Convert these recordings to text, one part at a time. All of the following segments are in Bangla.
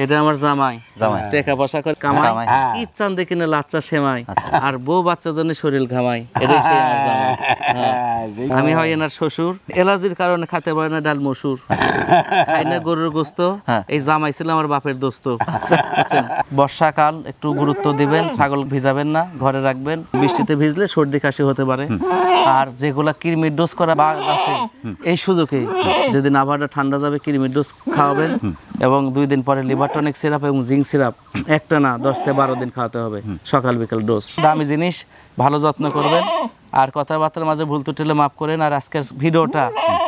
এটা আমার জামাই টাকা পয়সা করে কামাই ইচ্ছান দেখে না লাচ্চা সেমাই আর বউ বাচ্চার জন্য শরীর ঘামাই এটাই সেই আমার জামাই। আমি হয় এনার শ্বশুর, অ্যালার্জির কারণে খেতে পারে না ডাল মসুর, খাই না গরুর গোস্ত। এই জামাই ছিল আমার বাপের দোস্ত। বর্ষাকাল একটু গুরুত্ব দিবেন, ছাগল ভিজাবেন না, ঘরে রাখবেন। বৃষ্টিতে ভিজলে সর্দি কাশি হতে পারে। আর যেগুলা কৃমির ডোজ করা বাঘ আছে এই সুযোগে যেদিন আবহাওয়াটা ঠান্ডা যাবে কৃমির ডোজ খাওয়াবেন এবং 2 দিন পরে লিভার টনিক সিরাপ এবং জিঙ্ক সিরাপ একটা না 10 থেকে 12 দিন খাওয়াতে হবে, সকাল বিকাল ডোজ। দামি জিনিস, ভালো যত্ন করবেন। আর কথাবার্তার মাঝে ভুল ত্রুটি মাফ করেন। আর আজকের ভিডিওটা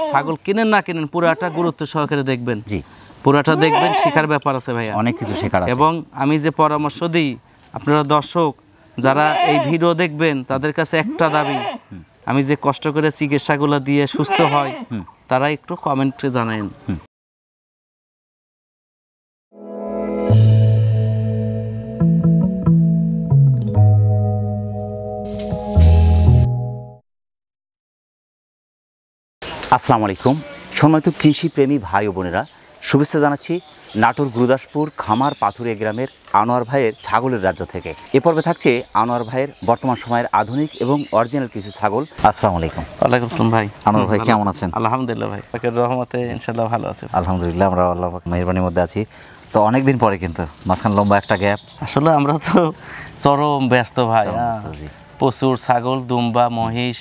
ছাগল কিনেন না কিনেন পুরাটা গুরুত্ব সহকারে দেখবেন। জি, পুরাটা দেখবেন, শেখার ব্যাপার আছে ভাইয়া, অনেক কিছু শেখার আছে। এবং আমি যে পরামর্শ দিই আপনারা দর্শক যারা এই ভিডিও দেখবেন তাদের কাছে একটা দাবি, আমি যে কষ্ট করে চিকিৎসাগুলো দিয়ে সুস্থ হয় তারা একটু কমেন্টে জানান। আসসালামু আলাইকুম সম্মানিত কৃষিপ্রেমী ভাই ও বোনেরা, শুভেচ্ছা জানাচ্ছি নাটোর গুরুদাসপুর খামার পাথুরিয়া গ্রামের আনোয়ার ভাইয়ের ছাগলের রাজ্য থেকে। এ পর্বে থাকছে আনোয়ার ভাইয়ের বর্তমান সময়ের আধুনিক এবং অরিজিনাল কিছু ছাগল। আসসালামু আলাইকুম। ওয়ালাইকুম আসসালাম ভাই। আনোয়ার ভাই কেমন আছেন? আলহামদুলিল্লাহ ভাই, পাকের রহমতে ইনশাআল্লাহ ভালো আছি। আলহামদুলিল্লাহ, আমরা আল্লাহ পাক মেহেরবানির মধ্যে আছি। তো অনেকদিন পরে কিন্তু মাঝখানে লম্বা একটা গ্যাপ। আসলে আমরা তো চরম ব্যস্ত ভাই, প্রচুর ছাগল, দুম্বা, মহিষ।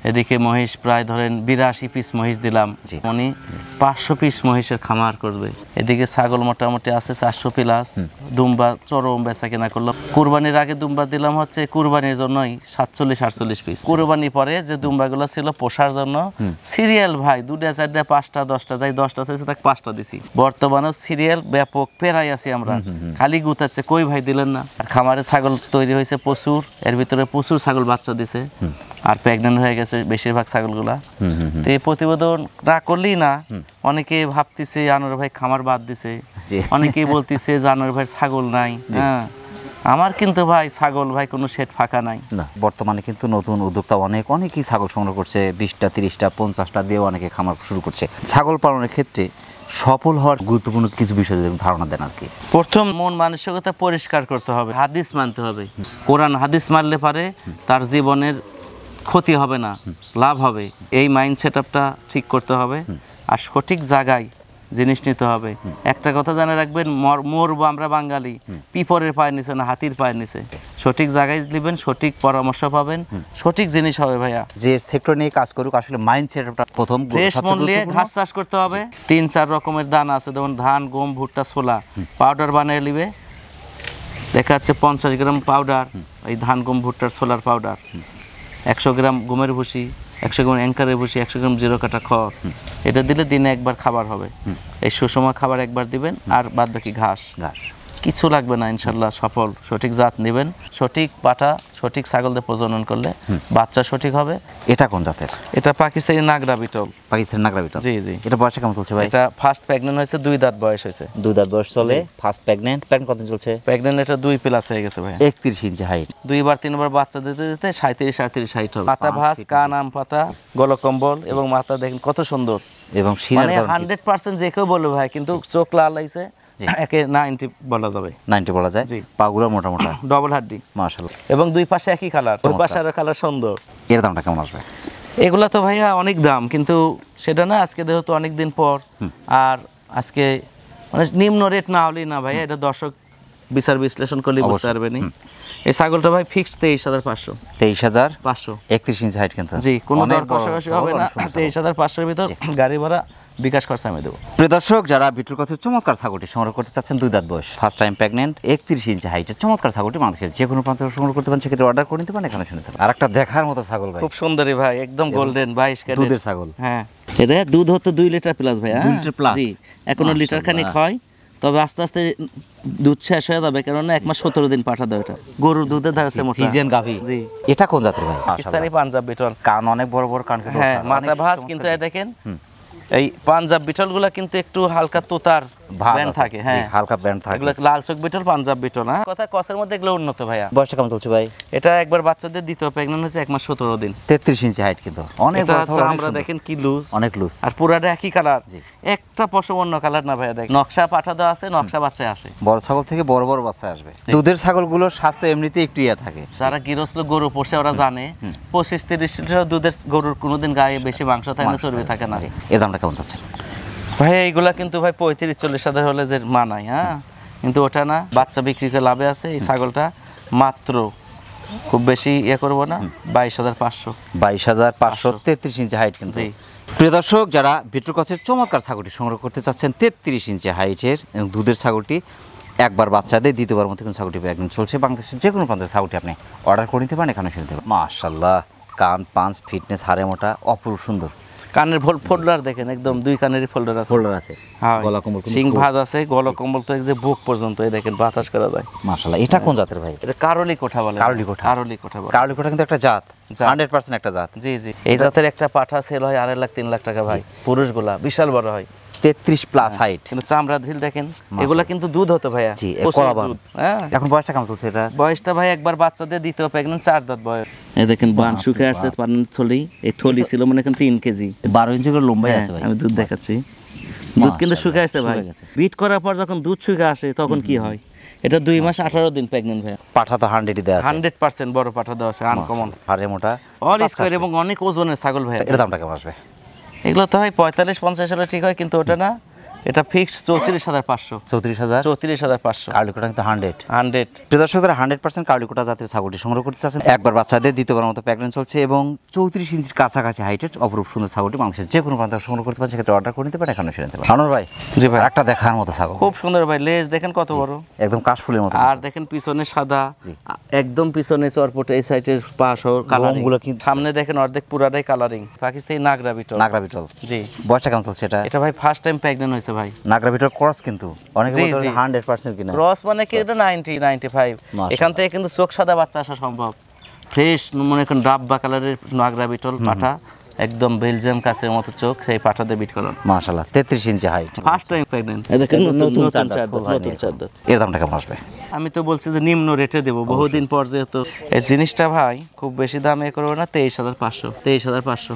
এদিকে মহিষ প্রায় ধরেন 82 পিস মহিষ দিলাম, উনি 500 পিস মহিষের খামার করবে। এদিকে ছাগল মোটামুটি আছে 400 প্লাস। দুম্বা চরম বেচা কেনা করলাম। কুরবানির আগে দুম্বা দিলাম হচ্ছে কুরবানির জন্যই 47-48 পিস। কুরবানি পরে যে দুম্বাগুলো ছিল পোষার জন্য সিরিয়াল ভাই 2টা 4টা 5টা 10টা, তাই 10টা থেকে তাকে 5টা দিছি। বর্তমানেও সিরিয়াল ব্যাপক পেরাই আছি আমরা, খালি গুতাচ্ছে কই ভাই দিলেন না। আর খামারে ছাগল তৈরি হয়েছে প্রচুর, এর ভিতরে প্রচুর ছাগল বাচ্চা দিছে আর প্রেগনেন্ট হয়ে গেছে বেশিরভাগ ছাগলগুলা। তো এই প্রতিবেদন না করলেই না, অনেকে ভাবতেছে আনোয়ার ভাই খামার বাদ দিছে, অনেকেই বলতেছে যে আনোয়ার ভাই ছাগল নাই। হ্যাঁ, আমার কিন্তু ভাই ছাগল ভাই কোনো শেড ফাঁকা নাই না। বর্তমানে কিন্তু নতুন উদ্যোক্তা অনেকেই ছাগল সংগ্রহ করছে, 20টা 30টা 50টা দিয়েও অনেকে খামার শুরু করছে। ছাগল পালনের ক্ষেত্রে সফল হওয়ার গুরুত্বপূর্ণ কিছু বিষয় ধারণা দেন আর কি। প্রথম মন মানসিকতা পরিষ্কার করতে হবে, হাদিস মানতে হবে। কোরআন হাদিস মানলে পারে তার জীবনের ক্ষতি হবে না, লাভ হবে। এই মাইন্ড সেট আপটা ঠিক করতে হবে আর সঠিক জায়গায় জিনিস নিতে হবে। একটা কথা জানে রাখবেন, মরবো আমরা বাঙালি পিঁপড়ের পায়ের নিচে না হাতির পায়ের নিচে। সঠিক জায়গায় নেবেন, সঠিক পরামর্শ পাবেন, সঠিক জিনিস হবে ভাইয়া। যে সেক্টর নিয়ে কাজ করুক আসলে মাইন্ড সেট আপটা প্রথম। ফ্রেশ মন নিয়ে ঘাস চাষ করতে হবে। 3-4 রকমের দানা আছে, যেমন ধান, গম, ভুট্টা, ছোলা। পাউডার বানিয়ে নিবে, দেখা যাচ্ছে 50 গ্রাম পাউডার, এই ধান, গম, ভুট্টার, ছোলার পাউডার, 100 গ্রাম গমের ভুসি, 100 গ্রাম অ্যাঙ্কারের ভুসি, 100 গ্রাম জিরো কাটা খড়। এটা দিলে দিনে একবার খাবার হবে। এই সুষম খাবার একবার দিবেন আর বাদ বাকি ঘাস। কিছু লাগবে না, ইনশাল্লাহ সফল। সঠিক জাত নেবেন, সঠিক পাটা সঠিক ছাগলদের প্রজনন করলে বাচ্চা সঠিক হবে। এটা কোন জাতের? এটা পাকিস্তানি নাগরা বিটল। পাকিস্তানি নাগরা বিটল, জি জি। এটা বয়স কেমন চলছে ভাই? এটা ফার্স্ট প্রেগন্যান্ট হয়েছে, 2 দাঁত বয়স হয়েছে। 2 দাঁত বয়স চলে, ফার্স্ট প্রেগন্যান্ট কতদিন চলছে? প্রেগন্যান্ট এটা 2 প্লাস হয়ে গেছে ভাই। 31 ইঞ্চি হাইট। 2-3বার বাচ্চা দিতে দিতে 37-38 হাইট হবে। মাথা ভাঁজ, কান আম পাতা, গলকম্বল এবং মাথা দেখেন কত সুন্দর। এবং মানে 100% যে কেউ বলবে ভাই, কিন্তু চোখ লাল লাগছে, একে 90 বলা যাবে। 90 বলা যায়। পাগুলো মোটা মোটা, ডবল হাড্ডি মাশাআল্লাহ। এবং 2 পাশে একই কালার, ওই পাশে আর কালার সুন্দর। এর দামটা কেমন আসবে? এগুলা তো ভাইয়া অনেক দাম, কিন্তু সেটা না, আজকে যেহেতু অনেক দিন পর আর আজকে মানে নিম্ন রেট না হলেই না ভাইয়া, এটা দর্শক বিচার বিশ্লেষণ করলে বুঝতে পারবেন। এই ছাগলটা ভাই ফিক্সড 23,500। 23,500, 31 ইঞ্চি হাইট কিন্তু। জি, কোনো দর কষাকষি হবে না। 23,500 এর ভিতর গাড়ি ভাড়া বিকাশ খরচা আমি দেবো। প্রিয় দর্শক, যারা বিটুর কাছে চমৎকার ছাগলটি সংগ্রহ করতে চাচ্ছেন, 2 দাঁত বয়স, ফার্স্ট টাইম প্রেগন্যান্ট, 31 ইঞ্চি হাইটের চমৎকার ছাগলটি বাংলাদেশের যে কোনো প্রান্ত সংগ্রহ করতে পারেন, সেক্ষেত্রে অর্ডার করে নিতে পারেন, এখানে শুনতে পারেন। আর একটা দেখার মতো ছাগল ভাই, খুব সুন্দরী ভাই, একদম গোল্ডেন 22 ক্যারেট দুধের ছাগল। হ্যাঁ, এটা দুধ হতো 2 লিটার প্লাস ভাই। 2 লিটার প্লাস। জি, এখনো লিটার খানিক হয়, তবে আস্তে আস্তে দুধ শেষ হয়ে যাবে, কারণ 1 মাস 17 দিন পাঠা দেয়। এটা গরুর দুধের ধারছে মোটা ফিজিয়ান গাভী। জি। এটা কোন জাতের ভাই? পাকিস্তানি পাঞ্জাব বিটল। কান অনেক বড় বড় কান। হ্যাঁ, মাথা ভাঁজ, কিন্তু এই দেখেন এই পাঞ্জাব বিটলগুলা কিন্তু একটু হালকা তোতার ব্যান্ড থাকে, হ্যাঁ হালকা ব্যান্ড থাকে। এগুলো লাল চোখ বিটল, পাঞ্জাব বিটল, হ্যাঁ কথা কসের মধ্যে এগুলো উন্নত ভাইয়া। বয়সটা কেমন চলছে ভাই? এটা একবার বাচ্চাদের দ্বিতীয় প্রেগন্যান্ট হয়েছে 1 মাস 17 দিন। 33 ইঞ্চি হাইট, কিন্তু অনেক বড় ছাগল, আমরা দেখেন কি লুজ, অনেক লুজ, আর পুরাটা একই কালার, একটা পশম অন্য কালার না ভাইয়া। দেখ নকশা পাঠা দেওয়া আছে, নকশা বাচ্চায় আসে। বড় ছাগল থেকে বড় বড় বাচ্চা আসবে। দুধের ছাগলগুলোর স্বাস্থ্য এমনিতেই একটু থাকে। যারা গৃহস্থ গরু পোষে ওরা জানে 25-30 লিটার দুধের গরুর কোনোদিন গায়ে বেশি মাংস থাকে না, চর্বি থাকে না। এর দামটা কেমন যাচ্ছে ভাই? এইগুলা কিন্তু ভাই 35-40 হাজার হলে যে মানায়, হ্যাঁ কিন্তু ওটা না, বাচ্চা বিক্রি করে লাভে আছে। এই ছাগলটা মাত্র খুব বেশি করবো না, 22,500। 22,500, 33 ইঞ্চি হাইট কিন্তু। প্রিয় দর্শক, যারা বিটল ক্রসের চমৎকার ছাগলটি সংগ্রহ করতে চাচ্ছেন 33 ইঞ্চি হাইটের এবং দুধের ছাগলটি, একবার বাচ্চাদের দ্বিতীয়বার মতো কিন্তু ছাগলটি একদিন চলছে, বাংলাদেশের যে কোনো প্রান্তের ছাগলটি আপনি অর্ডার করে নিতে পারেন, এখানে এসে নিতে পারেন। মাশাআল্লাহ, কান পাঁচ ফিটনেস, হাড়ে মোটা, অপূর্ব সুন্দর। কানের ফোল্ডার দেখেন, একদম 2 কানেরই ফোল্ডার আছে, হ্যাঁ গলা কম্বল, সিং ভাঁজ আছে, গলা কম্বল তো একদম বুক পর্যন্ত, এই দেখেন বাতাস করা যায়। মাশাআল্লাহ। এটা কোন জাতের ভাই? এটা কারলি কোঠা বলে। কারলি কোঠা কিন্তু একটা জাত, 100% একটা জাত। জি এই জাতের একটা পাঠা সেল হয় 2.5-3 লাখ টাকা ভাই। পুরুষগুলা বিশাল বড় হয়, 33 প্লাস হাইট, কিন্তু চামড়া ঢিল দেখেন। এগুলা কিন্তু দুধ হতো ভাইয়া, দুধ। হ্যাঁ, এখন বয়সটা কেমন চলছে এটা? বয়সটা ভাই একবার বাচ্চাদের দ্বিতীয় প্রেগন্যান্ট, 4 দাঁত বয়স। এই দেখেন বান শুকে আসছে, থলি, এই থলি ছিল মনে করেন 3 কেজি, 12 ইঞ্চি করে লম্বা আছে ভাই। আমি দুধ দেখাচ্ছি, দুধ কিন্তু শুকে আসছে ভাই। বিট করার পর যখন দুধ শুকে আসে তখন কি হয়, এটা 2 মাস 18 দিন প্রেগন্যান্ট ভাইয়া। পাঠা তো 100ই দেয়া আছে, 100% বড় পাঠা দেওয়া আছে, আনকমন, হাড়ে মোটা, অল স্কয়ার এবং অনেক ওজনের ছাগল ভাইয়া। এর দামটা কেমন আসবে? এগুলো তো হয় 45-50 হলে ঠিক হয়, কিন্তু ওটা না, এটা ফিক্সড 34,500। 34,500। কার্লিকোটা কিন্তু 100। প্রিয় দর্শকরা, 100% কার্লিকোটা জাতের ছাগলটি সংগ্রহ করতে চাচ্ছেন, একবার বাচ্চাদের দ্বিতীয়বার মতো প্রেগন্যান্ট চলছে এবং 34 ইঞ্চির কাছাকাছি হাইটের অপরূপ সুন্দর ছাগলটি বাংলাদেশের যে কোনো প্রান্তে সংগ্রহ করতে পারেন, সেক্ষেত্রে অর্ডার করে নিতে পারেন, এখানে এসে নিতে পারেন। আনোয়ার ভাই, জি ভাই, একটা দেখার মতো ছাগল, খুব সুন্দর ভাই। লেজ দেখেন কত বড়, একদম কাশফুলের মতো, আর দেখেন পিছনে সাদা, একদম পিছনে চরপটে, এই সাইডের পাশ ও কালারিং গুলো, কিন্তু সামনে দেখেন অর্ধেক পুরাটাই কালারিং। পাকিস্তানি নাগরা বিটল। জি। বয়সটা কেমন চলছে এটা? এটা ভাই ফার্স্ট টাইম প্রেগন্যান্ট হয়েছে ভাই। নাগরা বিটল ক্রস, কিন্তু অনেকে বলে 100% কিনা ক্রস, মানে কি এটা 90-95। এখান থেকে কিন্তু চোখ সাদা বাচ্চা আসা সম্ভব। ফ্রেশ মনে করেন ডাব্বা কালারের নাগরা বিটল পাঠা, একদম বেলজিয়াম কাছের মতো চোখ, সেই পাঠাতে বিট করান। মাশাআল্লাহ, 33 ইঞ্চি হাইট, ফার্স্ট টাইম প্রেগন্যান্ট। এই দেখেন নতুন চার দাঁত। এর দামটা কেমন আসবে? আমি তো বলছি যে নিম্ন রেটে দেবো, বহুদিন পর যেহেতু। এই জিনিসটা ভাই খুব বেশি দামে করবো না, 23,500। 23,500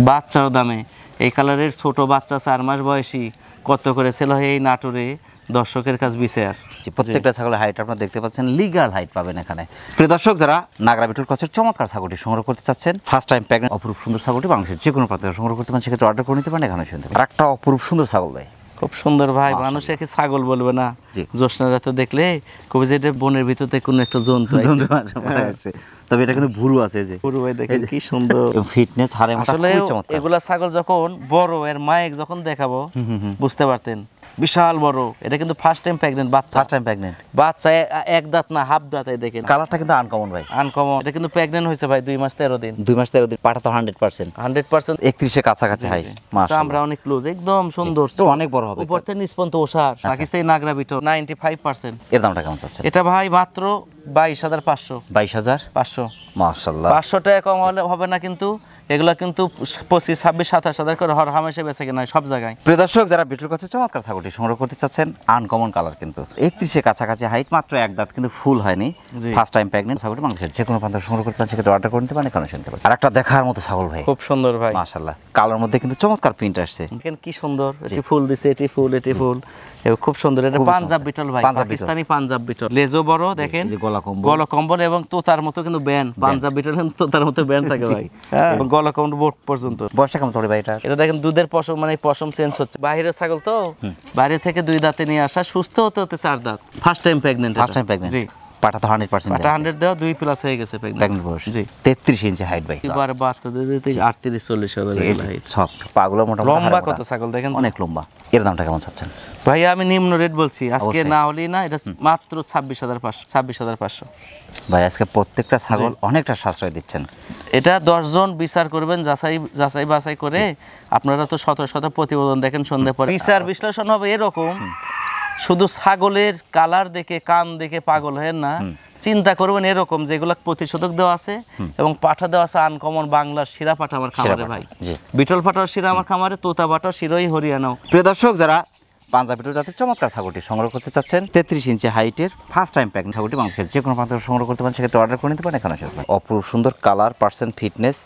বাচ্চাও দামে। এই কালারের ছোট বাচ্চা 4 মাস বয়সী কত করে সেল হয় এই নাটোরে, দর্শকের কাছে বিচার। প্রত্যেকটা ছাগলের হাইট আপনারা দেখতে পাচ্ছেন, লিগ্যাল হাইট পাবেন এখানে। প্রিয় দর্শক, যারা নাগরা বিটল ক্রসের চমৎকার ছাগলটি সংগ্রহ করতে চাচ্ছেন, ফার্স্ট টাইম প্রেগন্যান্ট অপরূপ সুন্দর ছাগলটি বাংলাদেশের যে কোনো প্রান্তে সংগ্রহ করতে পারেন, সেক্ষেত্রে অর্ডার করে নিতে পারেন, এখানে শুনতে পারেন। আর একটা অপরূপ সুন্দর ছাগল ভাই, খুব সুন্দর ভাই। মানুষ একে ছাগল বলবে না, জ্যোৎস্না রাতে দেখলে কবি যে এটা বনের ভিতরে কোনো একটা জন্তু আছে, তবে এটা কিন্তু ভুরু আছে, যে ভুরু ভাই দেখেন কি সুন্দর ফিটনেস, হাড়ে মোটা, আসলে এগুলা ছাগল যখন বড়, এর মায়ের যখন দেখাবো বুঝতে পারতেন, বিশাল বড়। এটা কিন্তু ফার্স্ট টাইম প্রেগন্যান্ট বাচ্চা, বাচ্চা এক দাঁত না হাফ দাঁত। এই দেখেন কালারটা কিন্তু আনকমন ভাই, আনকমন। এটা কিন্তু প্রেগন্যান্ট হয়েছে ভাই 2 মাস 13 দিন। 2 মাস 13 দিন, পাটা তো 100%, 31 এর কাছাকাছি হাই। মাশাআল্লাহ, আমরা অনেক ক্লোজ, একদম সুন্দর, তো অনেক বড় হবে, উপর থেকে নিচ পর্যন্ত ওষার। পাকিস্তানি নাগরা বিটল 95%। এর দামটা কেমন চাচ্ছেন? এটা ভাই মাত্র 22,500। 22,500, মাশাআল্লাহ। 500 টাকা কম হলে হবে না, কিন্তু এগুলা কিন্তু 25, 26, 27 হাজার করে হর হামেশা বেঁচে কিনা সব জায়গায়। প্রিয় দর্শক, যারা বিটল ক্রসের চমৎকার ছাগলটি সংগ্রহ করতে চাচ্ছেন, আনকমন কালার, কিন্তু 31 কাছাকাছি হাইট, মাত্র এক দাঁত, কিন্তু ফুল হয়নি, ফার্স্ট টাইম প্রেগন্যান্ট ছাগলটি বাংলাদেশের যে কোনো প্রান্তে সংগ্রহ করতে পারেন, সেক্ষেত্রে অর্ডার করে নিতে পারেন, এখানে শুনতে পারেন। আর একটা দেখার মতো ছাগল ভাই, খুব সুন্দর ভাই, মাশাআল্লাহ। কালোর মধ্যে কিন্তু চমৎকার প্রিন্ট আসছে, দেখেন কি সুন্দর। এটি ফুল দিছে, এটি ফুল, এটি ফুল, খুব সুন্দর। এটা পাঞ্জাব বিটল ভাই, পাকিস্তানি পাঞ্জাব বিটল। লেজও বড় দেখেন, গলা কম্বল এবং তোতার মতো কিন্তু ব্যান্ড। পাঞ্জাব বিটল তোতার মতো ব্যান্ড থাকে ভাই, এবং গলা কম্বল বোট পর্যন্ত। বয়সটা কেমন চলে ভাই এটা? এটা দেখেন দুধের পশম, মানে পশম চেঞ্জ হচ্ছে। বাইরের ছাগল তো, বাইরে থেকে 2 দাঁতে নিয়ে আসা, সুস্থ হতে হতে 4 দাঁত। First time pregnant. জি, পাটা তো 100%, পাটা 100 দেওয়া, 2 প্লাস হয়ে গেছে প্রেগন্যান্ট বয়স। জি, 33 ইঞ্চি হাইট ভাই। এবার বাচ্চাদের 38-40 হবে হাইট। সব পাগুলো মোটা, লম্বা কত ছাগল দেখেন, অনেক লম্বা। এর দামটা কেমন চাচ্ছেন ভাই? আমি নিম্ন রেট বলছি আজকে, না হলেই না। এটা মাত্র 26,500। 26,500 ভাই, আজকে প্রত্যেকটা ছাগল অনেকটা সাশ্রয় দিচ্ছেন। এটা 10 জন বিচার করবেন, যাচাই বাছাই করে। আপনারা তো শত শত প্রতিবেদন দেখেন সন্ধ্যে পরে, বিচার বিশ্লেষণ হবে এরকম। শুধু ছাগলের কালার দেখে, কান দেখে পাগল হয়ে না, চিন্তা করবেন এরকম যেগুলো প্রতিষেধক দেওয়া আছে এবং পাঠা দেওয়া আছে আনকমন। বাংলার শিরা পাঠা আমার খামারে ভাই, বিটল পাঠার শিরা আমার খামারে, তোতা পাঠার শিরোই হরিয়ানাও। প্রিয় দর্শক, যারা পাঞ্জাব বিটল জাতের চমৎকার ছাগলটি সংগ্রহ করতে চাচ্ছেন 33 ইঞ্চি হাইটের ফার্স্ট টাইম প্রেগনেন্ট ছাগলটি বাংলাদেশের যে কোনো প্রান্ত থেকে সংগ্রহ করতে পারেন, সেক্ষেত্রে অর্ডার করে নিতে পারেন। এখানে আসলে অপূর্ব সুন্দর কালার, পার্সেন্ট ফিটনেস,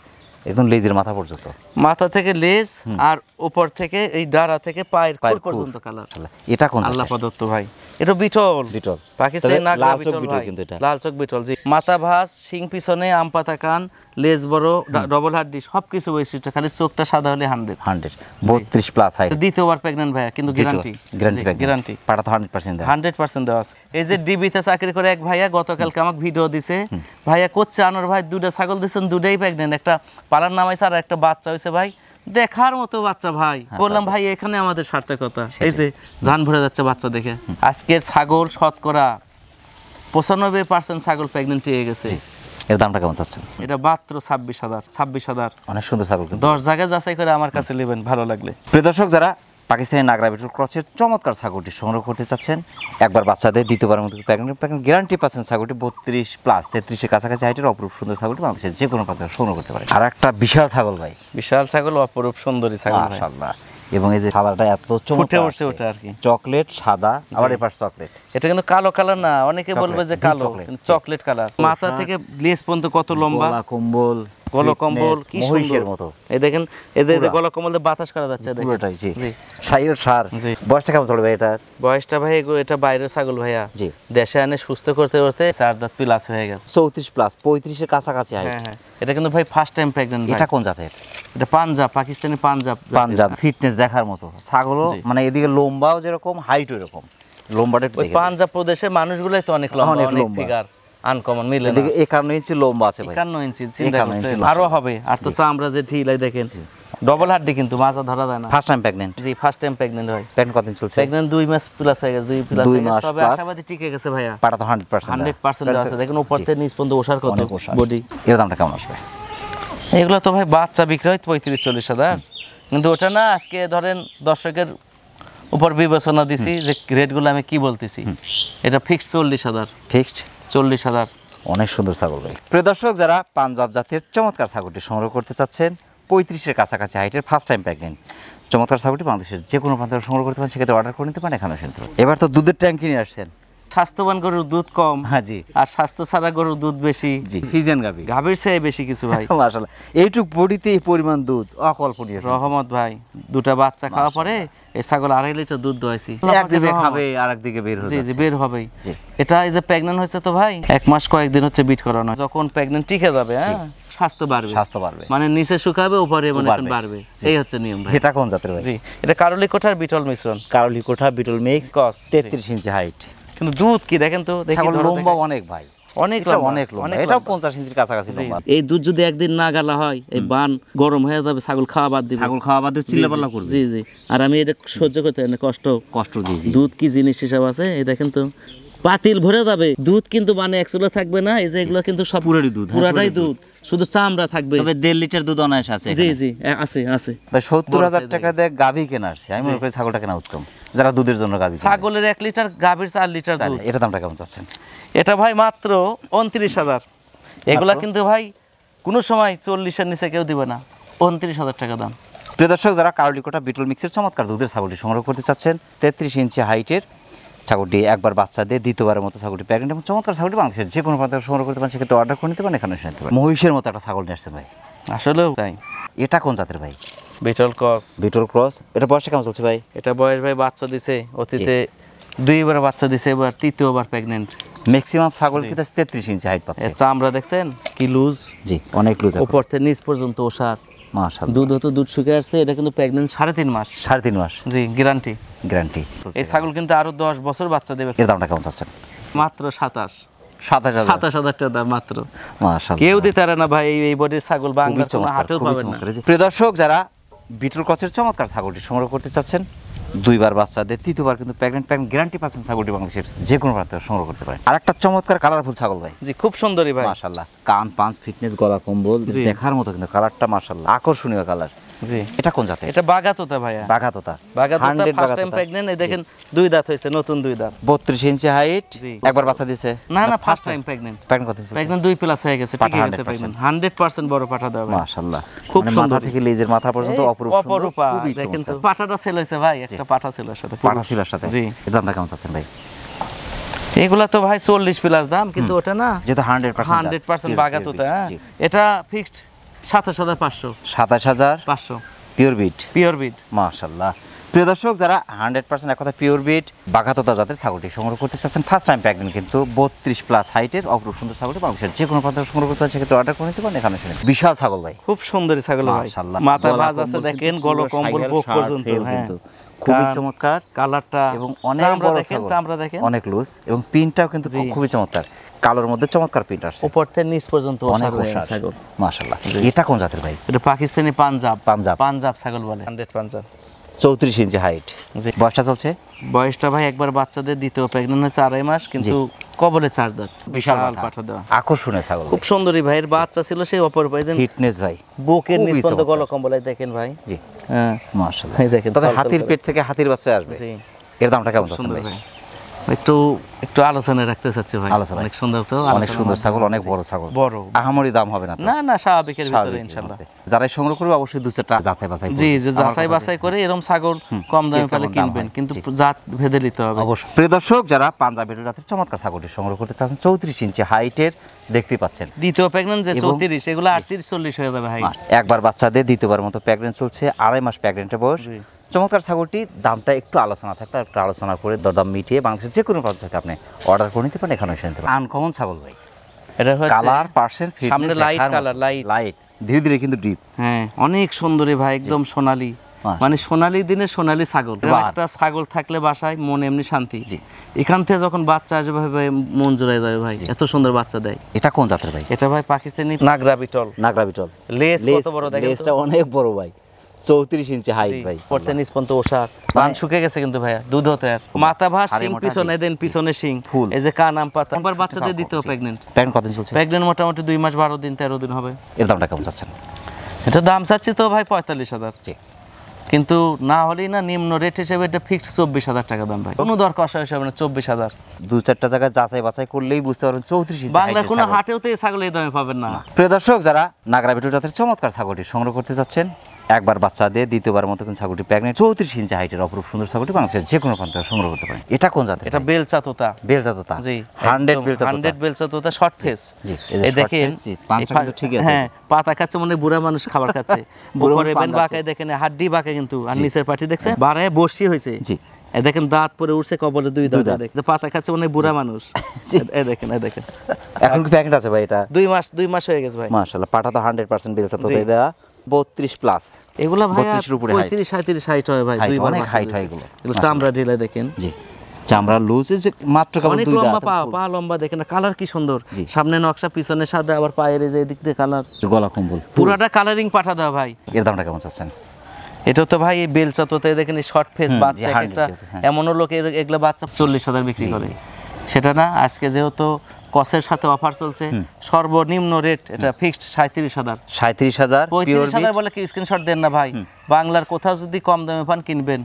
একদম লেজের মাথা পর্যন্ত, মাথা থেকে লেজ আর উপর থেকে এই ডাড়া থেকে পায়ের খুর পর্যন্ত কালার। এটা কোন আল্লাহ প্রদত্ত ভাই, এটা বিটল বিটল পাকিস্তানি নাগরা লাল চোখ বিটল বিটল ভাই, কিন্তু এটা লাল চোখ বিটল। জি, মাথা ভাঁজ, শিং পিছনে, আম পাতা কান, লেজ বড়, ডবল হাড্ডি, সবকিছু বৈশিষ্ট্য, খালি চোখটা সাদা হলে 100 32 প্লাস হাইট। দ্বিতীয়বার প্রেগন্যান্ট ভাইয়া, কিন্তু গ্যারান্টি গ্যারান্টি পাটা তো 100% দেওয়া 100% দেওয়া আছে। এই যে ডিবিতে চাকরি করে এক ভাইয়া গতকালকে আমাকে ভিডিও দিছে, ভাইয়া করছে আনোয়ার ভাই দুটা ছাগল দিচ্ছেন, দুটাই প্রেগন্যান্ট, একটা পালার নামাইছে আর একটা বাচ্চা হয়েছে ভাই, দেখার মতো বাচ্চা ভাই। বললাম ভাই এখানে আমাদের সার্থকতা, এই যে জান ভরে যাচ্ছে বাচ্চা দেখে। আজকের ছাগল শতকরা 95% ছাগল প্রেগন্যান্ট হয়ে গেছে। এর দামটা কেমন চাচ্ছেন? এটা মাত্র 26,000। অনেক সুন্দর ছাগল, 10 জায়গায় যাচাই করে আমার কাছে নেবেন ভালো লাগলে। প্রিয় দর্শক, যারা পাকিস্তানি নাগরা বিটল ক্রসের চমৎকার ছাগলটি সংগ্রহ করতে চাচ্ছেন, একবার বাচ্চাদের দ্বিতীয়বার মতো প্রেগন্যান্ট গ্যারান্টি পাচ্ছেন। ছাগলটি 32 প্লাস 33-এর কাছাকাছি হাইটের অপরূপ সুন্দর ছাগলটি বাংলাদেশের যে কোনো প্রান্তে সংগ্রহ করতে পারে। আর একটা বিশাল ছাগল ভাই, বিশাল ছাগল, অপরূপ সুন্দরী ছাগল ভাই। মাশাআল্লাহ। এবং এই যে সাদাটা এত চমৎকার উঠে ওঠে আর কি, চকলেট সাদা, আবার এপাশ চকলেট। এটা কিন্তু কালো কালার না, অনেকে বলবে যে কালো, কিন্তু চকলেট কালার। মাথা থেকে লেজ পর্যন্ত কত লম্বা, গলা কম্বল, গলা কম্বল কি মহিষের মতো। এই দেখেন, এদের গলা কম্বল দিয়ে বাতাস করা যাচ্ছে, দেখেন পুরোটাই। জি জি, সাইয়ের সার। জি। বয়সটা কেমন চলবে এটা? বয়সটা ভাই এটা বাইরের ছাগল ভাইয়া, জি। দেশে আনে সুস্থ করতে করতে 4 দাঁত প্লাস হয়ে গেছে। 34 প্লাস 35-এর কাছাকাছি হাইট। হ্যাঁ হ্যাঁ, এটা কিন্তু ভাই ফার্স্ট টাইম প্রেগন্যান্ট। এটা কোন জাতের? এটা পাঞ্জাব, পাকিস্তানি পাঞ্জাব। পাঞ্জাব। ফিটনেস দেখার মতো ছাগলও, মানে এদিকে লম্বাও যেরকম, হাইট ওইরকম। লম্বাটা একটু ওই পাঞ্জাব প্রদেশের মানুষগুলাই তো অনেক লম্বা, অনেক ফিগার, আনকমন মিলে না। এদিকে 51 ইঞ্চি লম্বা আছে ভাই। 51 ইঞ্চি, চিন্তা করছেন আরো হবে। আর তো চামড়া যে ঢিলাই দেখেন, ডবল হাড্ডি, কিন্তু মাজা ধরা যায় না। First time pregnant. জি, ফার্স্ট টাইম প্রেগন্যান্ট হয়। প্রেগন্যান্ট কতদিন চলছে? প্রেগন্যান্ট 2 মাস প্লাস হয়ে গেছে, 2 প্লাস 2 হয়ে গেছে, মাস তবে plus। আশাবাদী টিকে গেছে ভাইয়া। পাটা তো 100% 100% দেওয়া আছে। দেখেন উপর থেকে নিচ পর্যন্ত ওষার কত বডি। এর দামটা কেমন আসবে? এগুলো তো ভাই বাচ্চা বিক্রি হয় 35-40 হাজার, কিন্তু ওটা না, আজকে ধরেন দর্শকের উপর বিবেচনা দিছি যে রেটগুলো আমি কি বলতেছি। এটা ফিক্সড 40,000। ফিক্সড 40,000। অনেক সুন্দর ছাগল ভাই। প্রিয় দর্শক, যারা পাঞ্জাব জাতের চমৎকার ছাগলটি সংগ্রহ করতে চাচ্ছেন, 35-এর কাছাকাছি হাইটের ফার্স্ট টাইম প্রেগন্যান্ট চমৎকার ছাগলটি বাংলাদেশের যে কোনো প্রান্ত থেকে সংগ্রহ করতে পারেন, সেক্ষেত্রে অর্ডার করে নিতে পারেন। এখানে শুনতে পারেন। এবার তো দুধের ট্যাঙ্কি নিয়ে আসছেন। স্বাস্থ্যবান গরুর দুধ কম, হ্যাঁ জি, আর স্বাস্থ্য ছাড়া গরুর দুধ বেশি। জি, ফিজিয়ান গাভী, গাভীর চেয়ে বেশি কিছু ভাই। মাশাআল্লাহ, এইটুক বডিতে এই পরিমাণ দুধ অকল্পনীয়। রহমত ভাই, দুটা বাচ্চা খাওয়া পরে এই ছাগল 2.5 লিটার দুধ দোয়াইছি। একদিকে খাবে আর একদিকে বের হবে। জি জি, বের হবেই। জি। এটা এই যে প্রেগন্যান্ট হয়েছে তো ভাই, 1 মাস কয়েকদিন হচ্ছে বিট করানো। যখন প্রেগন্যান্ট টিকে যাবে, হ্যাঁ, স্বাস্থ্য বাড়বে, মানে নিচে শুকাবে, উপরে মনে করেন বাড়বে। এই হচ্ছে নিয়ম ভাই। এটা কোন জাতের ভাই? জি, এটা কারলি কোঠার বিটল মিশ্রণ। কারলি কোঠা বিটল মিক্স, ক্রস। 33 ইঞ্চি হাইট। কিন্তু দুধ কি দেখেন তো, দেখি ছাগল লম্বা অনেক ভাই, অনেক এটা অনেক লম্বা। এটাও 50 ইঞ্চির কাছাকাছি লম্বা। এই দুধ যদি একদিন না গালা হয়, এই বান গরম হয়ে যাবে, ছাগল খাওয়া বাদ দিবে। ছাগল খাওয়া বাদে চিল্লাপাল্লা করবে। জি জি, আর আমি এটা সহ্য করতে পারি না, কষ্ট দিয়েছি। দুধ কি জিনিস হিসাব আছে, এই দেখেন তো, পাতিল ভরে যাবে দুধ, কিন্তু মানে একচুলো থাকবে না। এই যে এগুলো কিন্তু সব পুরাটাই দুধ, পুরাটাই দুধ, শুধু চামড়া থাকবে। তবে 1.5 লিটার দুধ অনায়াস আছে। জি জি, আছে। ভাই 70,000 টাকা দিয়ে গাভী কেনা আসছে, আমি মনে করি ছাগলটা কেনা উত্তম, যারা দুধের জন্য গাভী। ছাগলের 1 লিটার, গাভীর 4 লিটার দুধ। এটা দামটা কেমন চাচ্ছেন? এটা ভাই মাত্র 29,000। এগুলা কিন্তু ভাই কোনো সময় 40-এর নিচে কেউ দিবে না। 29,000 টাকা দাম। প্রিয় দর্শক, যারা কারলি কোঠা বিটল মিক্সের চমৎকার দুধের ছাগলটি সংগ্রহ করতে চাচ্ছেন, 33 ইঞ্চি হাইটের ছাগলটি, একবার বাচ্চা দিয়ে দ্বিতীয়বারের মতো ছাগলটি প্রেগন্যান্ট এবং চমৎকার ছাগলটি বাংলাদেশের যে কোনো প্রান্ত থেকে সংগ্রহ করতে পারেন, সেক্ষেত্রে অর্ডার করে নিতে পারেন। এখানে শুনতে পারেন। মহিষের মতো একটা ছাগল নিয়ে আসছে ভাই, আসলেও তাই। এটা কোন জাতের ভাই? বিটল ক্রস। বিটল ক্রস। এটা বয়সটা কেমন চলছে ভাই? এটা বয়স ভাই বাচ্চা দিছে অতীতে 2বার বাচ্চা দিছে, এবার 3য়বার প্রেগন্যান্ট। ম্যাক্সিমাম ছাগল কিন্তু 33 ইঞ্চি হাইট পাচ্ছে। চামড়া দেখছেন কি লুজ, জি অনেক লুজ, উপর থেকে নিচ পর্যন্ত ওষার। মাশাআল্লাহ, দুধ হতো, দুধ শুকিয়ে আসছে। এটা কিন্তু প্রেগন্যান্ট 3.5 মাস। 3.5 মাস। জি, গ্যারান্টি। এই ছাগল কিন্তু আরো 10 বছর বাচ্চা দেবে। এর দামটা কেমন চাচ্ছেন? মাত্র 27,000 টাকা দাম মাত্র। মাশাআল্লাহ, কেউ দিতে পারে না ভাই এই বডির ছাগল, বাংলা কোনো হাটেও পাবেন না। প্রিয় দর্শক, যারা বিটল ক্রসের চমৎকার ছাগলটি সংগ্রহ করতে চাচ্ছেন, 2বার বাচ্চা দিয়ে 3য়বার কিন্তু প্রেগন্যান্ট গ্যারান্টি পাচ্ছেন। ছাগলটি বাংলাদেশের যে কোনো প্রান্ত থেকে সংগ্রহ করতে পারেন। আর একটা চমৎকার কালারফুল ছাগল ভাই। জি, খুব সুন্দরী ভাই, মাশাআল্লাহ, কান পাঁচ ফিটনেস, গলা কম্বল দেখার মতো, কিন্তু কালারটা মাশাআল্লাহ আকর্ষণীয় কালার। জি এটা কোন জাতের? এটা বাগাতোতা ভাইয়া। বাগাতোতা ফার্স্ট টাইম প্রেগন্যান্ট। এই দেখেন 2 দাঁত হয়েছে, নতুন 2 দাঁত, 32 ইঞ্চি হাইট। জি। একবার বাচ্চা দিয়েছে? না ফার্স্ট টাইম প্রেগন্যান্ট। প্রেগন্যান্ট কত? প্রেগন্যান্ট 2 প্লাস হয়ে গেছে, ঠিক আছে প্রেগন্যান্ট 100% বড় পাঠা দেওয়া ভাই। মাশাআল্লাহ, খুব মানে সুন্দর মাথা থেকে লেজের মাথা পর্যন্ত অপরূপ সুন্দর, খুবই দেখেন তো চমৎকার। পাঠাটা সেল হয়েছে ভাই, একটা পাঠা ছিল সাথে, পাঠা ছিলার সাথে। জি। এর দামটা কেমন চাচ্ছেন ভাই? এগুলা তো ভাই 40 প্লাস দাম, কিন্তু ওটা না যেহেতু 100% বাগাতোতা, এটা ফিক্সড 27500। 27500 পিওর বিট। পিওর বিট। মাশাআল্লাহ। প্রিয় দর্শক, যারা 100% এক কথা পিওর বিট বাগাতোতা জাতের ছাগলটি সংগ্রহ করতে চাচ্ছেন, ফার্স্ট টাইম প্রেগন্যান্ট কিন্তু 32 প্লাস হাইটের অপরূপ সুন্দর ছাগলটি বাংলাদেশের যে কোনো প্রান্ত সংগ্রহ করতে চান সেক্ষেত্রে অর্ডার করে নিতে পারেন। এখানে শুনে বিশাল ছাগল ভাই, খুব সুন্দরী ছাগল ভাই, মাশাআল্লাহ। মাথা ভাঁজ আছে দেখেন, গলা কম্বল বুক পর্যন্ত, হ্যাঁ খুবই চমৎকার কালারটা, এবং অনেক বড় ছাগল, চামড়া দেখেন অনেক লুজ, এবং পিনটাও কিন্তু খুবই চমৎকার, কালোর মধ্যে চমৎকার প্রিন্ট আসছে, উপর থেকে নিচ পর্যন্ত অনেক ছাগল। মাশাআল্লাহ। এটা কোন জাতের ভাই? এটা পাকিস্তানি পাঞ্জাব। পাঞ্জাব ছাগল বলে, 100 পাঞ্জাব। 34 ইঞ্চি হাইট। জি। বয়সটা চলছে? বয়সটা ভাই একবার বাচ্চাদের দ্বিতীয় প্রেগন্যান্ট হয়েছে 2.5 মাস, কিন্তু কবলে 4 দাঁত, বিশাল পাঠা দেওয়া, আকর্ষণীয় ছাগল, খুব সুন্দরী ভাই। এর বাচ্চা ছিল সেই অপর ভাই, ফিটনেস ভাই, বুকের নিচ পর্যন্ত গলা কম্বলাই দেখেন ভাই। জি হ্যাঁ মাশাআল্লাহ। এই দেখেন, তবে হাতির পেট থেকে হাতির বাচ্চা আসবে। জি। এর দামটা কেমন আছে সুন্দর ভাই? ভাই, একটু আলোচনায় রাখতে চাচ্ছি ভাই, আলোচনায়। অনেক সুন্দর তো, অনেক সুন্দর ছাগল, অনেক বড় ছাগল, বড়, আহামরি দাম হবে না তো? না স্বাভাবিকের ভিতরে স্বাভাবিকের ইনশাআল্লাহ। মধ্যে। যারাই সংগ্রহ করবে অবশ্যই 2-4টা যাচাই বাছাই করবে। জি যে যাচাই বাছাই করে এরকম ছাগল কম দামে পেলে কিনবেন, কিন্তু জাত ভেদে নিতে হবে অবশ্যই। প্রিয় দর্শক, যারা পাঞ্জাবি জাতের চমৎকার ছাগলটি সংগ্রহ করতে চাচ্ছেন, 34 ইঞ্চি হাইটের দেখতে পাচ্ছেন, দ্বিতীয় প্রেগন্যান্ট যে 34, এগুলো 38-40 হয়ে যাবে ভাই। একবার বাচ্চা দিয়ে দ্বিতীয়বার মতো প্রেগন্যান্ট চলছে, 2.5 মাস প্রেগন্যান্টের বয়স। চমৎকার ছাগলটি, দামটা একটু আলোচনা থাকলে একটু আলোচনা করে দরদাম মিটিয়ে বাংলাদেশের যে কোনো প্রান্ত থেকে আপনি অর্ডার করে নিতে পারেন। এখানে এসে নিতে পারেন। আনকমন ছাগল ভাই, এটা হচ্ছে কালার পার্সেন্ট সামনে লাইট কালার, লাইট ধীরে ধীরে কিন্তু ডিপ, হ্যাঁ অনেক সুন্দরী ভাই, একদম সোনালী, মানে সোনালী দিনে সোনালী ছাগল। একটা ছাগল থাকলে বাসায় মন এমনি শান্তি। এখান থেকে যখন বাচ্চা আসবে ভাই মন জোড়ায় যাবে ভাই, এত সুন্দর বাচ্চা দেয়। এটা কোন জাতের ভাই? এটা ভাই পাকিস্তানি নাগরা বিটল। লেজ কত বড় দেখেন, লেজটা অনেক বড় ভাই, 34 ইঞ্চি হাইট ভাই, পড়তে নিচ পর্যন্ত ওষার, কান শুকে গেছে কিন্তু ভাইয়া, দুধ হতে আর মাথা ভাস, শিং পিছনে দেন, পিছনে শিং ফুল, এই যে কান আম পাতা। একবার বাচ্চাদের দিতেও প্রেগন্যান্ট কতদিন চলছে? প্রেগন্যান্ট মোটামুটি 2 মাস 12 দিন 13 দিন হবে। এর দামটা কেমন চাচ্ছেন? এটা দাম চাচ্ছি তো ভাই 45,000, কিন্তু না হলেই না, নিম্ন রেট হিসেবে এটা ফিক্সড 24,000 টাকা দাম ভাই, কোনো দর কষা হিসেবে না, 24,000। 2-4টা জায়গায় যাচাই বাছাই করলেই বুঝতে পারবেন 34 ইঞ্চি। বাংলার কোনো হাটেও তো এই ছাগল এই দামে পাবেন না। প্রিয় দর্শক, যারা নাগরা বিটল জাতের চমৎকার ছাগলটি সংগ্রহ করতে যাচ্ছেন, একবার বাচ্চা দিয়ে দ্বিতীয়বার মতো কিন্তু ছাগলটি প্রেগন্যান্ট, 34 ইঞ্চি হাইটের অপরূপ সুন্দর ছাগলটি বাংলাদেশের যে কোনো প্রান্ত থেকে সংগ্রহ করতে পারেন। এটা কোন জাতের? এটা বেলচা তোতা। জি, 100 বেলচা তোতা, শর্ট ফেস। এই দেখেন ঠিক আছে, হ্যাঁ পাতা খাচ্ছে, মনে বুড়া মানুষ খাবার খাচ্ছে, উপরে বেন বাঁকায় দেখেন, হাড্ডি বাঁকা কিন্তু, আর নিচের পাটি দেখছেন বাড়ায় বসি হয়েছে। জি, এই দেখেন দাঁত পরে উঠছে, কবলে 2 দাঁত, দেখেন পাতা খাচ্ছে, মনে বুড়া মানুষ। এই দেখেন এখন কি প্যাকেট আছে ভাই? এটা 2 মাস হয়ে গেছে ভাই। মাশাআল্লাহ, পাটা তো 100% বেলচা তোতাই দেয়া, 32 প্লাস। এগুলা ভাই 32 এর উপরে 35-37 হাইট হয় ভাই, অনেক হাইট হয় এগুলো। চামড়া ঢিলা দেখেন। জি, চামড়া লুজ, যে মাত্র কেবল 2 দাঁত, অনেক লম্বা পা লম্বা দেখেন, কালার কি সুন্দর, সামনে নকশা, পিছনে সাদা, আবার পায়ের এই যে এদিক দিয়ে কালার, গলা কম্বল, পুরাটা কালারিং পাঠা দেওয়া ভাই। এর দামটা কেমন চাচ্ছেন? এটা তো ভাই এই বেলচা তোতে দেখেন, শর্ট ফেস বাচ্চা একটা, এমনও লোক এগুলো বাচ্চা 40,000 বিক্রি করে, সেটা না। আজকে যেহেতু কসের সাথে অফার চলছে, সর্বনিম্ন রেট এটা ফিক্সড 37,000। 35,000 বলে কি স্ক্রিনশট দেন না ভাই, বাংলার কোথাও যদি কম দামে পান কিনবেন,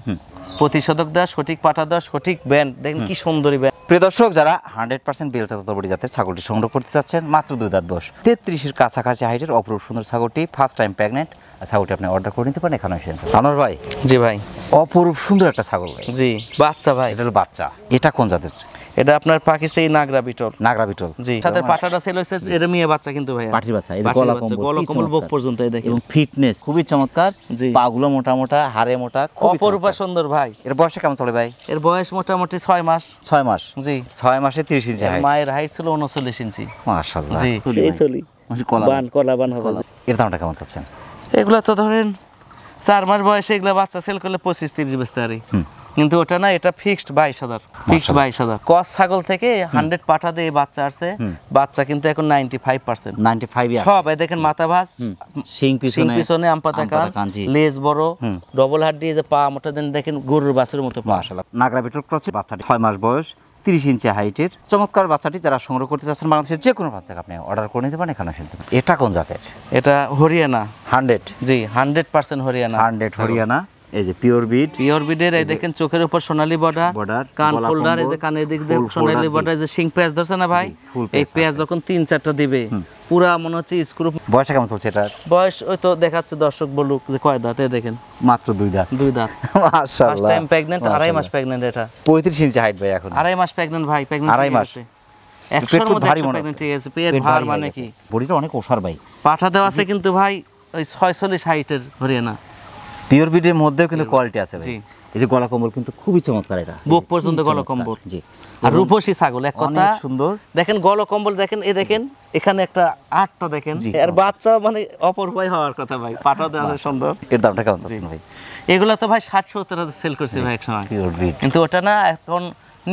প্রতিষেধক দেওয়া, সঠিক পাঠা দেওয়া, সঠিক ব্যান্ড দেখেন কি সুন্দরী ব্যান্ড। প্রিয় দর্শক, যারা 100% বেলচা তোতাবড়ি জাতের ছাগলটি সংগ্রহ করতে চাচ্ছেন, মাত্র 2 দাঁত বয়স, 33 এর কাছাকাছি হাইটের অপরূপ সুন্দর ছাগলটি, ফার্স্ট টাইম প্রেগন্যান্ট ছাগলটি আপনি অর্ডার করে নিতে পারেন। এখানে এসে আনোয়ার ভাই। জি ভাই, অপরূপ সুন্দর একটা ছাগল ভাই। জি, বাচ্চা ভাই, এটা হলো বাচ্চা। এটা কোন জাতের? এটা আপনার পাকিস্তানি নাগরা বিটল। জি, সাথে পাটাটা সেল হইছে, এটা মেয়ে বাচ্চা কিন্তু ভাই, পাটির বাচ্চা, এই যে গলা কম্বল বুক পর্যন্ত, এই দেখেন, এবং ফিটনেস খুবই চমৎকার, পাগুলো মোটা মোটা, হাড়ে মোটা, অপরূপা সুন্দর ভাই। এর বয়স কেমন চলে ভাই? এর বয়স মোটামুটি 6 মাস। 6 মাস? জি, 6 মাসে 30 ইঞ্চি হাইট। মায়ের হাইট ছিল 39 ইঞ্চি। মাশাআল্লাহ, জি, সেই থলি কলাবান হবে। এর দামটা কেমন চাচ্ছেন? এগুলা তো ধরেন 4 মাস বয়সে এগুলা বাচ্চা সেল করলে 25-30 বেচতে পারি, কিন্তু ওটা না, এটা ফিক্সড 22,000। ফিক্সড 22,000। কস ছাগল থেকে 100 পাঠা দিয়ে বাচ্চা আসছে, বাচ্চা কিন্তু এখন 95%। 95 সব এই দেখেন, মাথা ভাস, শিং পিছনে, আম পাতা কান, লেজ বড়, ডবল হাড্ডি, যে পা মোটা দেন দেখেন, গরুর বাছুরের মতো পা। মাশাআল্লাহ, নাগরা বিটল ক্রস বাচ্চাটি 6 মাস বয়স, 30 ইঞ্চি হাইটের চমৎকার বাচ্চাটি যারা সংগ্রহ করতে চাচ্ছেন বাংলাদেশের যে কোনো প্রান্ত থেকে আপনি অর্ডার করে নিতে পারেন, এখানে শুনতে পারেন। এটা কোন জাতের? এটা হরিয়ানা 100? জি 100% হরিয়ানা। 100 হরিয়ানা। এই যে পিওর বিটের এই দেখেন চোখের উপর সোনালী বর্ডার, কান ফোল্ডার, এই যে কানের দিক দিয়ে সোনালী বর্ডার, যে শিং পেঁয়াজ ধরছে না ভাই, এই পেঁয়াজ যখন 3-4টা দিবে পুরা মনে হচ্ছে স্ক্রু। বয়স কেমন চলছে এটা? বয়স ওই তো দেখাচ্ছে, দর্শক বলুক যে কয় দাঁত, এই দেখেন মাত্র 2 দাঁত। 2 দাঁত। মাশাআল্লাহ। ফার্স্ট টাইম প্রেগন্যান্ট, 2.5 মাস প্রেগন্যান্ট এটা। 35 ইঞ্চি হাইট ভাই এখন। 2.5 মাস প্রেগন্যান্ট ভাই, প্রেগন্যান্ট 2.5 মাস। 100 এর মধ্যে 100 প্রেগন্যান্ট ঠিক আছে। পেট ভার মানে কি? বডিটা অনেক ওসার ভাই। পাঠা দেওয়া আছে কিন্তু ভাই ওই 46 হাইটের হরিয়ানা। পিওর বিটের মধ্যেও কিন্তু কোয়ালিটি আছে ভাই। এই যে গলা কম্বল কিন্তু খুবই চমৎকার, এটা বুক পর্যন্ত গলা কম্বল। জি। আর রূপসী ছাগল, এক কথা অনেক সুন্দর। দেখেন গলা কম্বল দেখেন, এই দেখেন এখানে একটা আটটা দেখেন, আর বাচ্চা মানে অপরূপাই হওয়ার কথা ভাই। পাঠা দেওয়া আছে সুন্দর। এর দামটা কেমন চাচ্ছেন ভাই? এগুলো তো ভাই 60-70 হাজার সেল করছে ভাই এক সময়, পিওর বিট। কিন্তু ওটা না এখন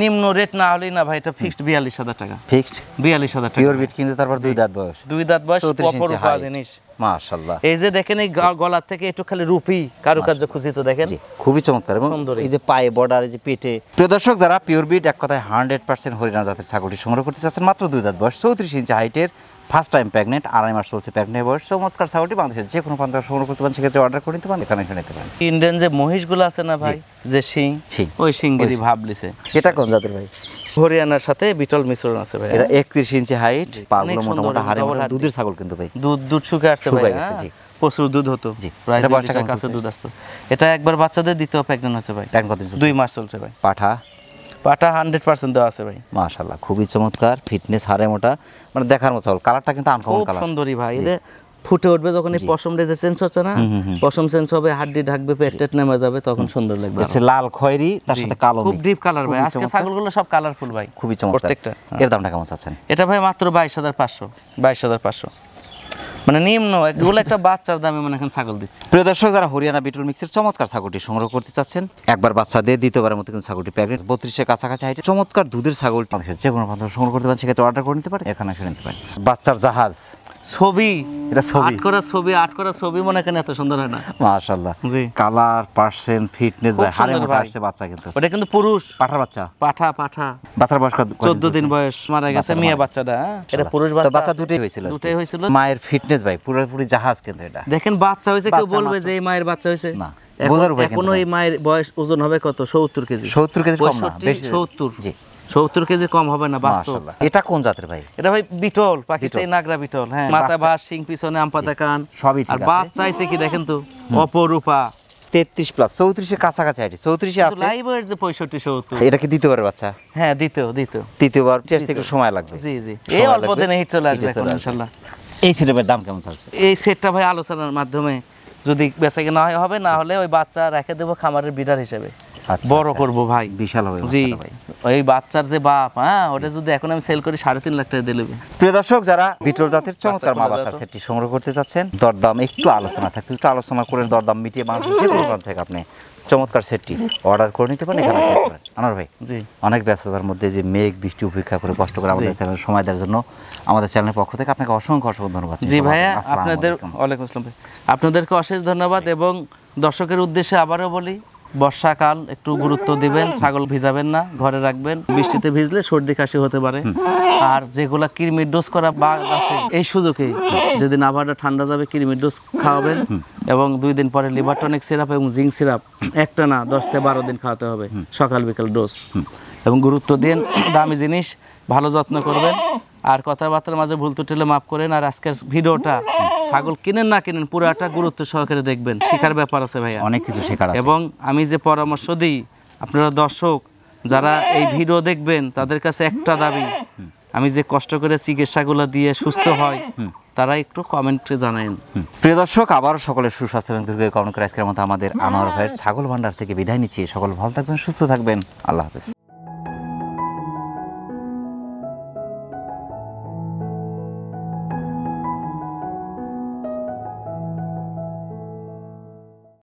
নিম্ন রেট না হলেই না ভাই, এটা ফিক্সড 42,000 টাকা। ফিক্সড 42,000 টাকা পিওর বিট, কিন্তু তারপর 2 দাঁত বয়স। 2 দাঁত বয়স, 34 ইঞ্চি অপরূপা height। জিনিস। মাশাআল্লাহ। এই যে দেখেন এই গলার থেকে একটু খালি রূপী কারুকার্য খুঁজিত দেখেন, খুবই চমৎকার। এবং সুন্দর। এই যে পায়ে বর্ডার, এই যে পেটে। প্রিয় দর্শক, যারা পিওর বিট এক কথায় 100% হরিয়ানা জাতের ছাগলটি সংগ্রহ করতে চাচ্ছেন, মাত্র 2 দাঁত বয়স, 34 ইঞ্চি হাইটের, ফার্স্ট টাইম প্রেগনেন্ট, 2.5 মাস চলছে প্রেগনেন্ট বয়স, চমৎকার ছাগলটি বাংলাদেশের যে কোনো প্রান্ত থেকে সংগ্রহ করতে পারেন, সেক্ষেত্রে অর্ডার করে নিতে পারেন, এখানে এসে নিতে পারেন। ইন্ডিয়ান যে মহিষগুলো আছে না ভাই, যে শিং, ওই শিংগিরি ভাব লিছে। এটা কোন জাতের ভাই? হরিয়ানার সাথে বিটল মিশ্রণ আছে ভাই। এটা 31 ইঞ্চি হাইট, পাগুলো মোটামুটি হাড়ে মোটা, দুধের ছাগল কিন্তু ভাই। দুধ শুকিয়ে আসছে ভাই, গেছে। জি, প্রচুর দুধ হতো। প্রায় 2 লিটার কাছে দুধ আসতো। এটা একবার বাচ্চাদের দ্বিতীয় প্রেগন্যান্ট আছে ভাই। 2 মাস চলছে ভাই। পাঠা 100% দেওয়া আছে ভাই। মাশাআল্লাহ, খুবই চমৎকার, ফিটনেস, হাড়ে মোটা, মানে দেখার মতো ছাগল। কালারটা কিন্তু আনকমন কালার, খুব সুন্দরই ভাই। এটা ফুটে উঠবে যখন এই পশম রেজে চেঞ্জ হচ্ছে না, পশম চেঞ্জ হবে, হাড্ডি ঢাকবে, পেট নেমে যাবে, তখন সুন্দর লাগবে। এটা লাল খয়েরি, তার সাথে কালো, খুব ডিপ কালার ভাই। আজকে ছাগলগুলো সব কালারফুল ভাই, খুবই চমৎকার প্রত্যেকটা। এর দামটা কেমন চাচ্ছেন? এটা ভাই মাত্র 22,500 মানে নিম্ন, এগুলো একটা বাচ্চার দামে মানে এখন ছাগল দিচ্ছে। প্রিয় দর্শক, যারা হরিয়ানা বিটল মিক্সের চমৎকার ছাগলটি সংগ্রহ করতে চাচ্ছেন, একবার বাচ্চা দিয়ে দ্বিতীয়বারের মতো কিন্তু ছাগলটি প্রেগনেন্ট, 32 এর কাছাকাছি হাইটে, চমৎকার দুধের ছাগল, যে কোনো প্রান্ত সংগ্রহ করতে পারেন, সেক্ষেত্রে অর্ডার করে নিতে পারেন, এখানে এসে নিতে পারেন। বাচ্চার জাহাজ ছবি, এটা ছবি, আট করা ছবি মনে কেন এত সুন্দর হয় না? মাশাআল্লাহ। জি, কালার, পার্সেন্ট, ফিটনেস ভাই, হাড়ে মোটা আসছে বাচ্চা কিন্তু। ওটা কিন্তু পুরুষ পাঠার বাচ্চা। পাঠা বাচ্চার বয়স কত? 14 দিন বয়স, মারা গেছে মিয়া বাচ্চাটা। এটা পুরুষ বাচ্চা। বাচ্চা দুটোই হয়েছিল। মায়ের ফিটনেস ভাই পুরোপুরি জাহাজ কিন্তু এটা। দেখেন বাচ্চা হয়েছে, কেউ বলবে যে এই মায়ের বাচ্চা হয়েছে না, বোঝার উপায় কিন্তু। এখনো এই মায়ের বয়স, ওজন হবে কত? 70 কেজি। 70 কেজি কম না, বেশি। 70। জি, 70 কেজি কম হবে না বাস্তব। এটা কোন জাতের ভাই? এটা ভাই বিটল, পাকিস্তানি নাগরা বিটল। হ্যাঁ, মাথা ভাস, শিং পিছনে, আম পাতা কান, সবই ঠিক আর আছে। বাচ্চা চাইছে কি দেখেন তো, অপরূপা। 33 প্লাস, 34 এর কাছাকাছি হাইট, 34 আছে। লাইভ ওয়েট যে 65-70। এটা কি দ্বিতীয়বারের বাচ্চা? হ্যাঁ, দ্বিতীয়। তৃতীয়বার টেস্ট একটু সময় লাগবে। জি, এই অল্প দিনে হিট চলে আসবে ইনশাআল্লাহ। এই সেটের দাম কেমন চলছে? এই সেটটা ভাই আলোচনার মাধ্যমে যদি বেচাকেনা হবে, না হলে ওই বাচ্চা রেখে দেবো খামারের বিডার হিসেবে, বড় করবো ভাই, বিশাল হবে। জি, ওই বাচ্চার যে বাপ, হ্যাঁ, ওটা যদি এখন আমি সেল করি 3.5 লাখ টাকা দিয়ে নেবে। প্রিয় দর্শক, যারা বিটল জাতের চমৎকার মা বাচ্চার সেটটি সংগ্রহ করতে চাচ্ছেন, দরদাম একটু আলোচনা থাকতে, একটু আলোচনা করে দরদাম মিটিয়ে মানুষের যে কোনো প্রান্ত থেকে আপনি চমৎকার সেটটি অর্ডার করে নিতে পারেন, এখানে আসতে পারেন। আনোয়ার ভাই, জি, অনেক ব্যস্ততার মধ্যে যে মেঘ বৃষ্টি উপেক্ষা করে কষ্ট করে আমাদের চ্যানেল সময় দেওয়ার জন্য আমাদের চ্যানেলের পক্ষ থেকে আপনাকে অসংখ্য ধন্যবাদ। জি ভাইয়া, আপনাদের ওয়ালাইকুম আসসালাম ভাই, আপনাদেরকে অশেষ ধন্যবাদ। এবং দর্শকের উদ্দেশ্যে আবারও বলি, বর্ষাকাল একটু গুরুত্ব দিবেন, ছাগল ভিজাবেন না, ঘরে রাখবেন। বৃষ্টিতে ভিজলে সর্দি কাশি হতে পারে। আর যেগুলা কৃমির ডোজ করা বাঘ আছে, এই সুযোগে যেদিন আবহাওয়াটা ঠান্ডা যাবে কৃমির ডোজ খাওয়াবেন, এবং 2 দিন পরে লিভার টনিক সিরাপ এবং জিঙ্ক সিরাপ একটা না 10 থেকে 12 দিন খাওয়াতে হবে, সকাল বিকাল ডোজ। এবং গুরুত্ব দিন, দামি জিনিস ভালো যত্ন করবেন। আর কথাবার্তার মাঝে ভুল ত্রুটি মাফ করেন। আর আজকের ভিডিওটা ছাগল কিনেন না কিনেন, পুরোটা গুরুত্ব সহকারে দেখবেন, শেখার ব্যাপার আছে ভাইয়া, অনেক কিছু শেখার আছে। এবং আমি যে পরামর্শ দিই, আপনারা দর্শক যারা এই ভিডিও দেখবেন, তাদের কাছে একটা দাবি, আমি যে কষ্ট করে চিকিৎসাগুলো দিয়ে সুস্থ হয়, তারা একটু কমেন্টে জানান। প্রিয় দর্শক, আবারও সকলের সুস্বাস্থ্য এবং দীর্ঘায়ু কামনা করে আজকের মতো আমাদের আনোয়ার ভাইয়ের ছাগল ভান্ডার থেকে বিদায় নিচ্ছি। সকল ভালো থাকবেন, সুস্থ থাকবেন, আল্লাহ হাফেজ।